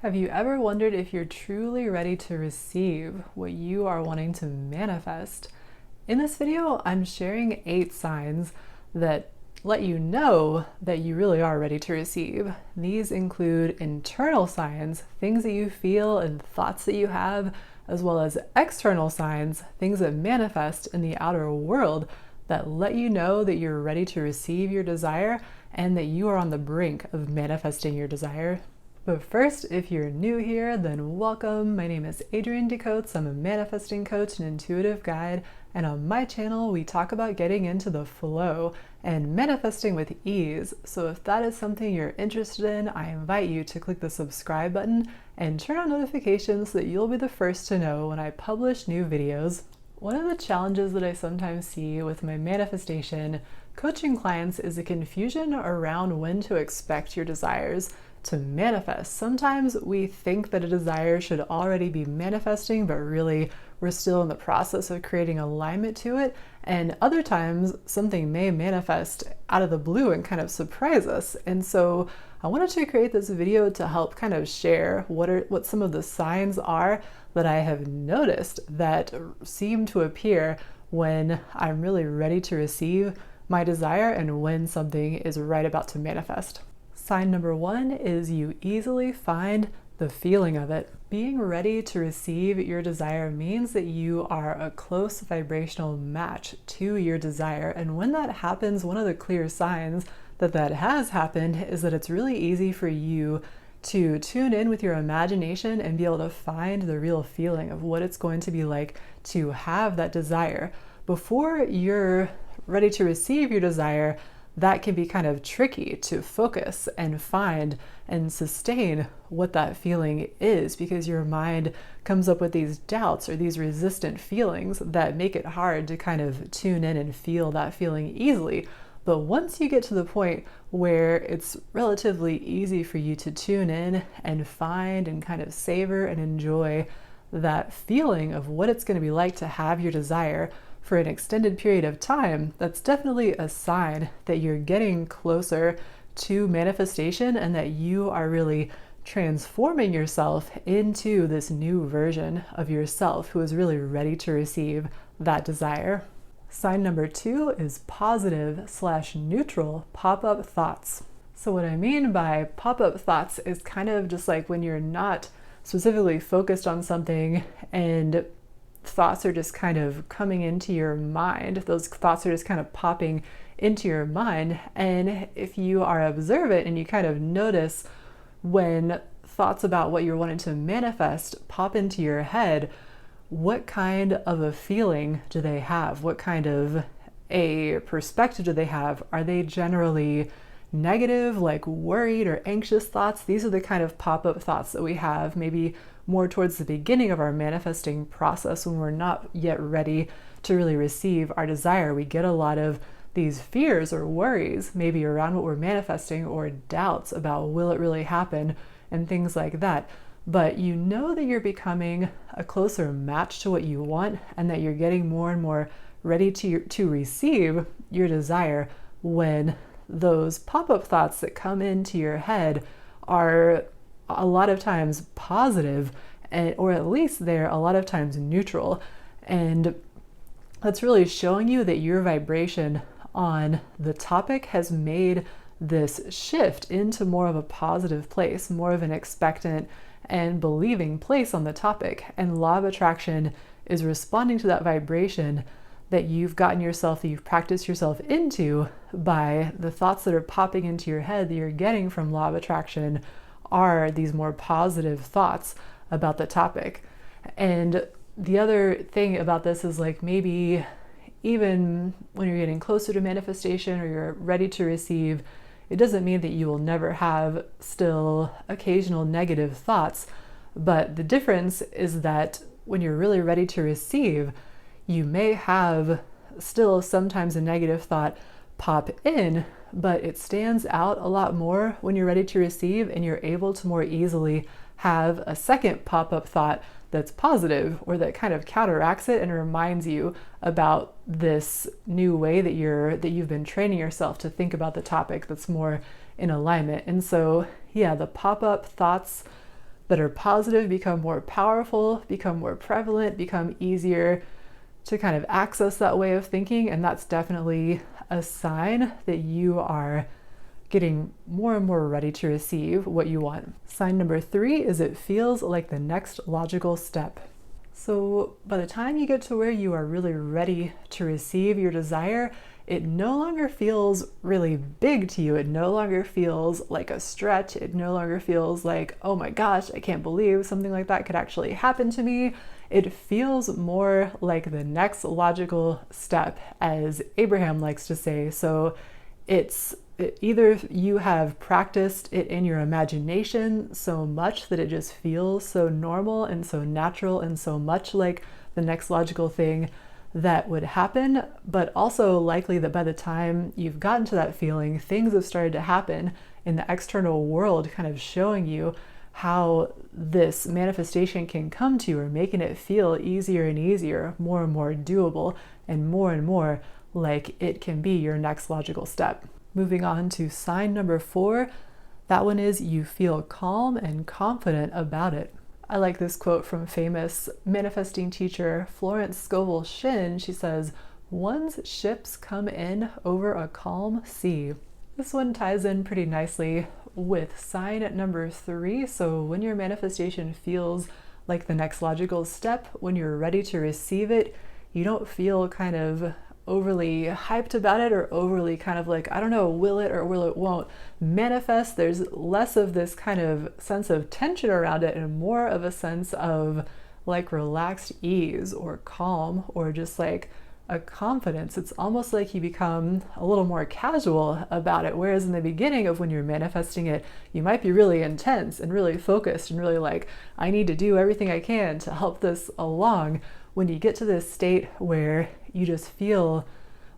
Have you ever wondered if you're truly ready to receive what you are wanting to manifest? In this video, I'm sharing 8 signs that let you know that you really are ready to receive. These include internal signs, things that you feel and thoughts that you have, as well as external signs, things that manifest in the outer world that let you know that you're ready to receive your desire and that you are on the brink of manifesting your desire. But first, if you're new here, then welcome. My name is Adrianne. I'm a manifesting coach and intuitive guide, and on my channel, we talk about getting into the flow and manifesting with ease. So if that is something you're interested in, I invite you to click the subscribe button and turn on notifications so that you'll be the first to know when I publish new videos. One of the challenges that I sometimes see with my manifestation coaching clients is a confusion around when to expect your desires to manifest. Sometimes we think that a desire should already be manifesting, but really we're still in the process of creating alignment to it. And other times something may manifest out of the blue and kind of surprise us. And so I wanted to create this video to help kind of share what some of the signs are that I have noticed that seem to appear when I'm really ready to receive my desire and when something is right about to manifest. Sign number 1 is you easily find the feeling of it. Being ready to receive your desire means that you are a close vibrational match to your desire. And when that happens, one of the clear signs that that has happened is that it's really easy for you to tune in with your imagination and be able to find the real feeling of what it's going to be like to have that desire. Before you're ready to receive your desire, that can be kind of tricky to focus and find and sustain what that feeling is, because your mind comes up with these doubts or these resistant feelings that make it hard to kind of tune in and feel that feeling easily. But once you get to the point where it's relatively easy for you to tune in and find and kind of savor and enjoy that feeling of what it's going to be like to have your desire for an extended period of time, that's definitely a sign that you're getting closer to manifestation and that you are really transforming yourself into this new version of yourself who is really ready to receive that desire. Sign number 2 is positive/neutral pop-up thoughts. So what I mean by pop-up thoughts is kind of just like when you're not specifically focused on something and thoughts are just kind of coming into your mind. Those thoughts are just kind of popping into your mind. And if you are observant and you kind of notice when thoughts about what you're wanting to manifest pop into your head, what kind of a feeling do they have? What kind of a perspective do they have? Are they generally negative, like worried or anxious thoughts? These are the kind of pop-up thoughts that we have maybe more towards the beginning of our manifesting process when we're not yet ready to really receive our desire. We get a lot of these fears or worries maybe around what we're manifesting, or doubts about will it really happen and things like that. But you know that you're becoming a closer match to what you want and that you're getting more and more ready to receive your desire when those pop-up thoughts that come into your head are a lot of times positive, or at least they're a lot of times neutral. And that's really showing you that your vibration on the topic has made this shift into more of a positive place, more of an expectant and believing place on the topic. And law of attraction is responding to that vibration that you've gotten yourself, that you've practiced yourself into by the thoughts that are popping into your head that you're getting from law of attraction are these more positive thoughts about the topic. And the other thing about this is, like, maybe even when you're getting closer to manifestation or you're ready to receive, it doesn't mean that you will never have still occasional negative thoughts. But the difference is that when you're really ready to receive, you may have still sometimes a negative thought pop in, but it stands out a lot more when you're ready to receive, and you're able to more easily have a second pop-up thought that's positive, or that kind of counteracts it and reminds you about this new way that you've been training yourself to think about the topic that's more in alignment. And so, yeah, the pop-up thoughts that are positive become more powerful, become more prevalent, become easier to kind of access that way of thinking. And that's definitely a sign that you are getting more and more ready to receive what you want. Sign number 3 is it feels like the next logical step. So by the time you get to where you are really ready to receive your desire, it no longer feels really big to you. It no longer feels like a stretch. It no longer feels like, oh my gosh, I can't believe something like that could actually happen to me. It feels more like the next logical step, as Abraham likes to say. So either you have practiced it in your imagination so much that it just feels so normal and so natural and so much like the next logical thing that would happen, but also likely that by the time you've gotten to that feeling, things have started to happen in the external world, kind of showing you how this manifestation can come to you, or making it feel easier and easier, more and more doable, and more like it can be your next logical step. Moving on to sign number 4, that one is you feel calm and confident about it. I like this quote from famous manifesting teacher Florence Scovel Shinn. She says, "One's ships come in over a calm sea." This one ties in pretty nicely with sign number 3. So when your manifestation feels like the next logical step, when you're ready to receive it, you don't feel kind of overly hyped about it, or overly kind of like, I don't know, will it or will it won't manifest. There's less of this kind of sense of tension around it and more of a sense of like relaxed ease or calm, or just like a confidence. It's almost like you become a little more casual about it. Whereas in the beginning of when you're manifesting it, you might be really intense and really focused and really like, I need to do everything I can to help this along. When you get to this state where you just feel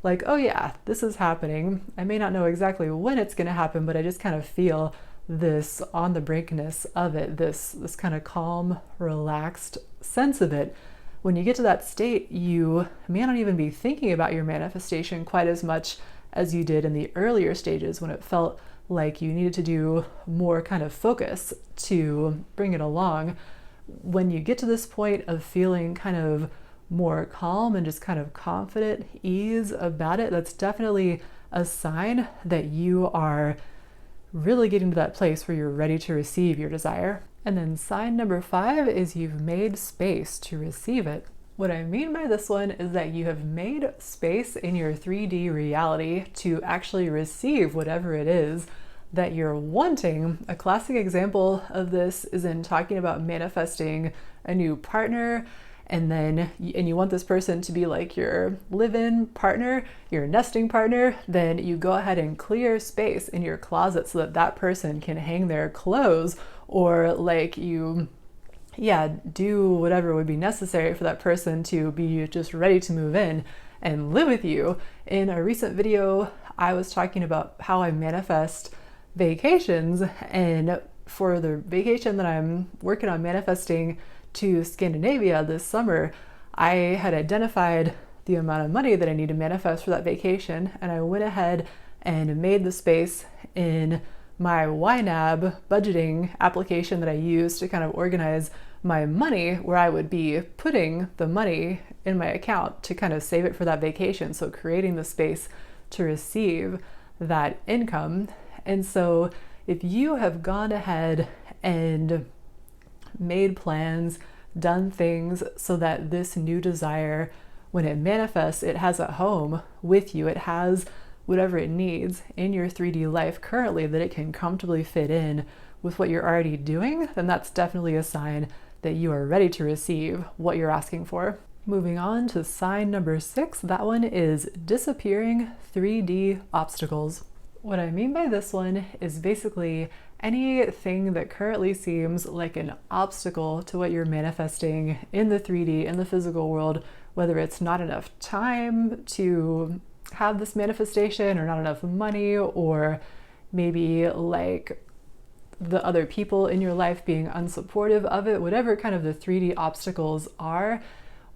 like, oh yeah, this is happening. I may not know exactly when it's going to happen, but I just kind of feel this on the brinkness of it, this kind of calm, relaxed sense of it. When you get to that state, you may not even be thinking about your manifestation quite as much as you did in the earlier stages, when it felt like you needed to do more kind of focus to bring it along. When you get to this point of feeling kind of more calm and just kind of confident ease about it, that's definitely a sign that you are really getting to that place where you're ready to receive your desire. And then sign number 5 is you've made space to receive it. What I mean by this one is that you have made space in your 3D reality to actually receive whatever it is that you're wanting. A classic example of this is in talking about manifesting a new partner, and you want this person to be like your live-in partner, your nesting partner. Then you go ahead and clear space in your closet so that that person can hang their clothes, or like you do whatever would be necessary for that person to be just ready to move in and live with you. In a recent video, I was talking about how I manifest vacations, and for the vacation that I'm working on manifesting to Scandinavia this summer, I had identified the amount of money that I need to manifest for that vacation, and I went ahead and made the space in my YNAB budgeting application that I use to kind of organize my money, where I would be putting the money in my account to kind of save it for that vacation. So creating the space to receive that income. And so if you have gone ahead and made plans, done things so that this new desire, when it manifests, it has a home with you, it has whatever it needs in your 3D life currently that it can comfortably fit in with what you're already doing, then that's definitely a sign that you are ready to receive what you're asking for. Moving on to sign number 6, that one is disappearing 3D obstacles. What I mean by this one is basically anything that currently seems like an obstacle to what you're manifesting in the 3D, in the physical world, whether it's not enough time to have this manifestation, or not enough money, or maybe like the other people in your life being unsupportive of it, whatever kind of the 3D obstacles are.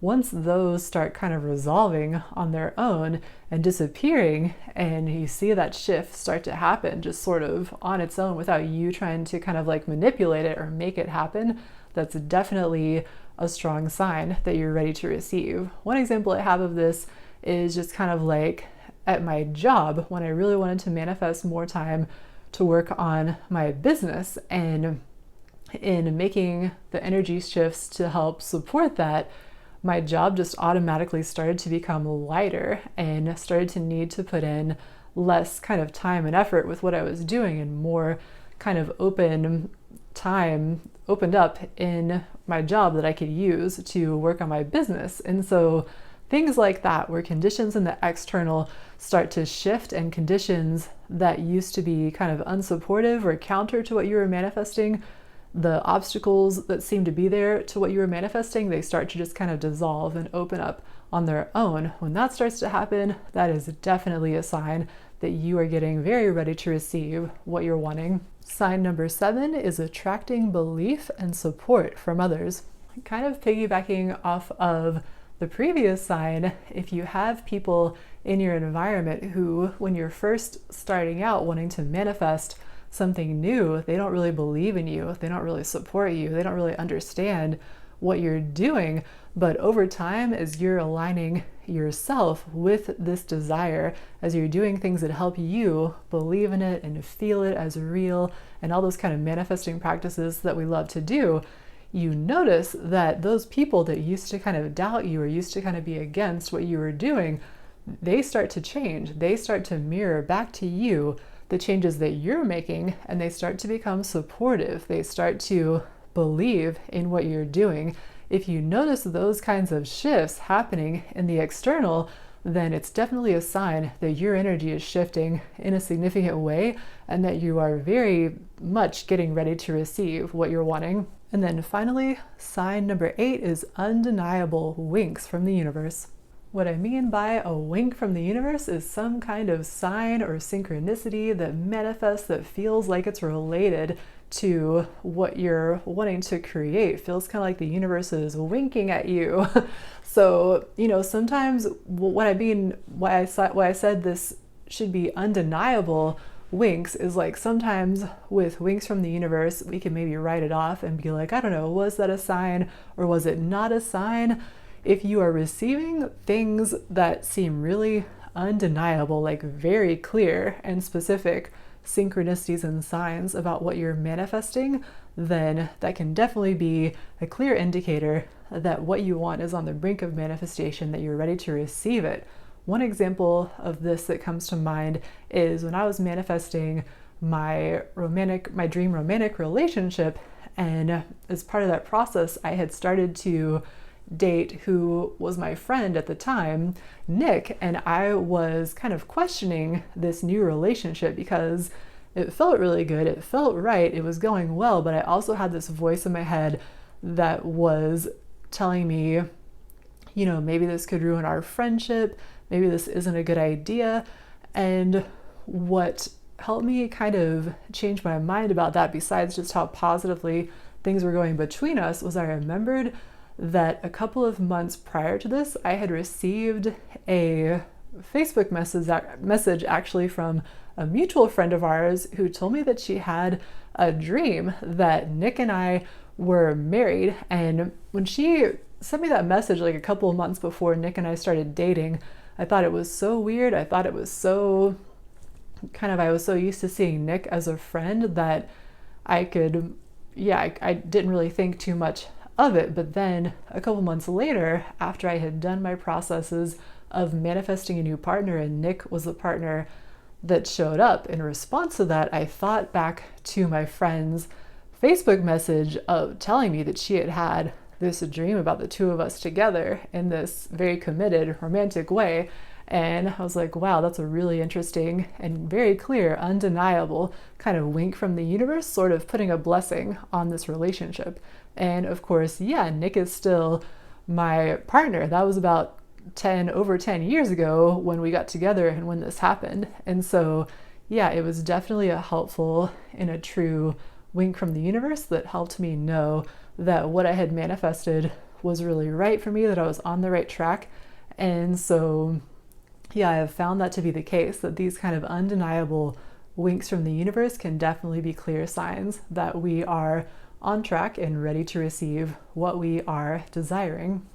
once those start kind of resolving on their own and disappearing, and you see that shift start to happen just sort of on its own without you trying to kind of like manipulate it or make it happen, that's definitely a strong sign that you're ready to receive. One example I have of this is just kind of like at my job when I really wanted to manifest more time to work on my business, and in making the energy shifts to help support that, my job just automatically started to become lighter and started to need to put in less kind of time and effort with what I was doing, and more kind of open time opened up in my job that I could use to work on my business. And so things like that, where conditions in the external start to shift, and conditions that used to be kind of unsupportive or counter to what you were manifesting, the obstacles that seem to be there to what you were manifesting, they start to just kind of dissolve and open up on their own. When that starts to happen, that is definitely a sign that you are getting very ready to receive what you're wanting. Sign number 7 is attracting belief and support from others. Kind of piggybacking off of the previous sign, if you have people in your environment who, when you're first starting out wanting to manifest something new, they don't really believe in you, they don't really support you, they don't really understand what you're doing. But over time, as you're aligning yourself with this desire, as you're doing things that help you believe in it and feel it as real, and all those kind of manifesting practices that we love to do, you notice that those people that used to kind of doubt you or used to kind of be against what you were doing, they start to change. They start to mirror back to you the changes that you're making, and they start to become supportive. They start to believe in what you're doing. If you notice those kinds of shifts happening in the external, then it's definitely a sign that your energy is shifting in a significant way, and that you are very much getting ready to receive what you're wanting. And then finally, sign number 8 is undeniable winks from the universe. What I mean by a wink from the universe is some kind of sign or synchronicity that manifests, that feels like it's related to what you're wanting to create. Feels kind of like the universe is winking at you. So, sometimes what I mean, why I said this should be undeniable winks is like, sometimes with winks from the universe, we can maybe write it off and be like, I don't know, was that a sign or was it not a sign? If you are receiving things that seem really undeniable, like very clear and specific synchronicities and signs about what you're manifesting, then that can definitely be a clear indicator that what you want is on the brink of manifestation, that you're ready to receive it. One example of this that comes to mind is when I was manifesting my dream romantic relationship, and as part of that process, I had started to date who was my friend at the time, Nick, and I was kind of questioning this new relationship because it felt really good, it felt right, it was going well, but I also had this voice in my head that was telling me, maybe this could ruin our friendship, maybe this isn't a good idea. And what helped me kind of change my mind about that, besides just how positively things were going between us, was I remembered that a couple of months prior to this, I had received a Facebook message actually from a mutual friend of ours who told me that she had a dream that Nick and I were married. And when she sent me that message like a couple of months before Nick and I started dating, I thought it was so weird. I thought it was so I was so used to seeing Nick as a friend that I didn't really think too much of it. But then a couple months later, after I had done my processes of manifesting a new partner, and Nick was the partner that showed up in response to that, I thought back to my friend's Facebook message of telling me that she had had this dream about the two of us together in this very committed romantic way. And I was like, wow, that's a really interesting and very clear, undeniable kind of wink from the universe, sort of putting a blessing on this relationship. And of course, Nick is still my partner. That was about over 10 years ago when we got together and when this happened. And so, it was definitely a helpful and a true wink from the universe that helped me know that what I had manifested was really right for me, that I was on the right track. And so, yeah, I have found that to be the case, that these kind of undeniable winks from the universe can definitely be clear signs that we are on track and ready to receive what we are desiring.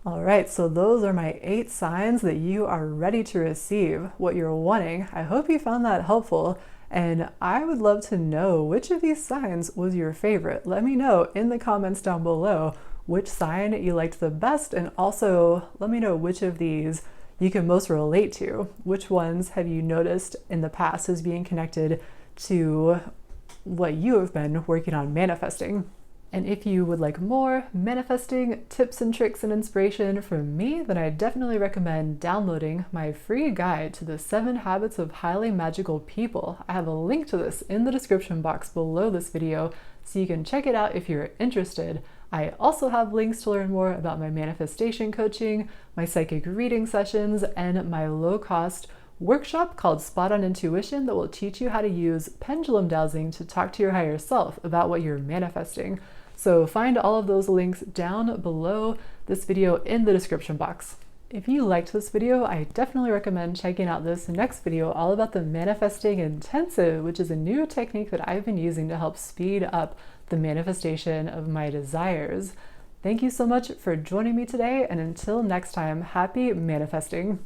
All right, so those are my 8 signs that you are ready to receive what you're wanting. I hope you found that helpful, and I would love to know which of these signs was your favorite. Let me know in the comments down below which sign you liked the best, and also let me know which of these you can most relate to. Which ones have you noticed in the past as being connected to what you have been working on manifesting? And if you would like more manifesting tips and tricks and inspiration from me, then I definitely recommend downloading my free guide to the 7 habits of highly magical people. I have a link to this in the description box below this video, so you can check it out if you're interested. I also have links to learn more about my manifestation coaching, my psychic reading sessions, and my low-cost workshop called Spot on Intuition that will teach you how to use pendulum dowsing to talk to your higher self about what you're manifesting. So find all of those links down below this video in the description box. If you liked this video, I definitely recommend checking out this next video all about the Manifesting Intensive, which is a new technique that I've been using to help speed up the manifestation of my desires. Thank you so much for joining me today, and until next time, happy manifesting.